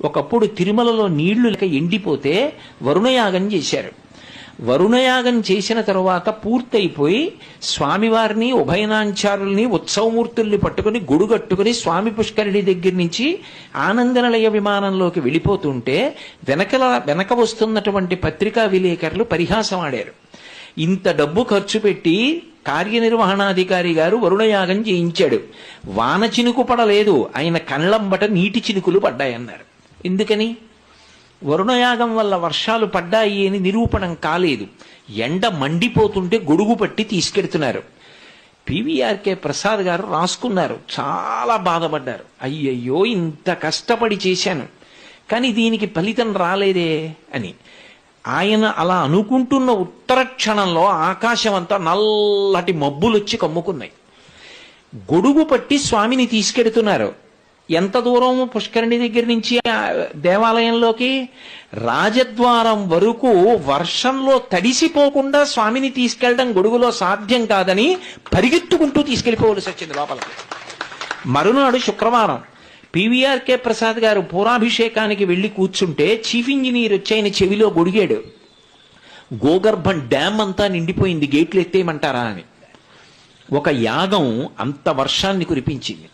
ఒకప్పుడు తిరుమలలో నీళ్లు లేక ఎండిపోతే వరుణయాగం చేశారు. వరుణయాగం చేసిన తరువాత పూర్తయిపోయి స్వామివారిని ఉభయనాంచారుల్ని ఉత్సవమూర్తుల్ని పట్టుకుని గొడుగట్టుకుని స్వామి పుష్కరిణి దగ్గర నుంచి ఆనందనిలయ విమానంలోకి వెళ్ళిపోతుంటే వెనక వస్తున్నటువంటి పత్రికా విలేకరులు పరిహాసం ఆడారు. ఇంత డబ్బు ఖర్చు పెట్టి కార్యనిర్వహణాధికారి గారు వరుణయాగం చేయించాడు, వాన చినుకు పడలేదు, ఆయన కళ్ళంబట నీటి చినుకులు పడ్డాయన్నారు. ఎందుకని? వరుణయాగం వల్ల వర్షాలు పడ్డాయి అని నిరూపణం కాలేదు. ఎండ మండిపోతుంటే గొడుగు పట్టి తీసుకెడుతున్నారు. పివిఆర్కే ప్రసాద్ గారు రాసుకున్నారు, చాలా బాధపడ్డారు. అయ్యయ్యో, ఇంత కష్టపడి చేశాను కానీ దీనికి ఫలితం రాలేదే అని. ఆయన అలా అనుకుంటున్న ఉత్తర క్షణంలో ఆకాశం అంతా నల్లటి మబ్బులొచ్చి కమ్ముకున్నాయి. గొడుగు పట్టి స్వామిని తీసుకెడుతున్నారు. ఎంత దూరం పుష్కరిణి దగ్గర నుంచి దేవాలయంలోకి? రాజద్వారం వరకు వర్షంలో తడిసిపోకుండా స్వామిని తీసుకెళ్లడం గొడుగులో సాధ్యం కాదని పరిగెత్తుకుంటూ తీసుకెళ్లిపోవలసి వచ్చింది లోపలికి. మరునాడు శుక్రవారం పివిఆర్కే ప్రసాద్ గారు పూరాభిషేకానికి వెళ్లి కూర్చుంటే చీఫ్ ఇంజనీర్ వచ్చి ఆయన చెవిలో గొడిగాడు, గోగర్భం డ్యామ్ అంతా నిండిపోయింది, గేట్లు ఎత్తేయమంటారా అని. ఒక యాగం అంత వర్షాన్ని కురిపించింది.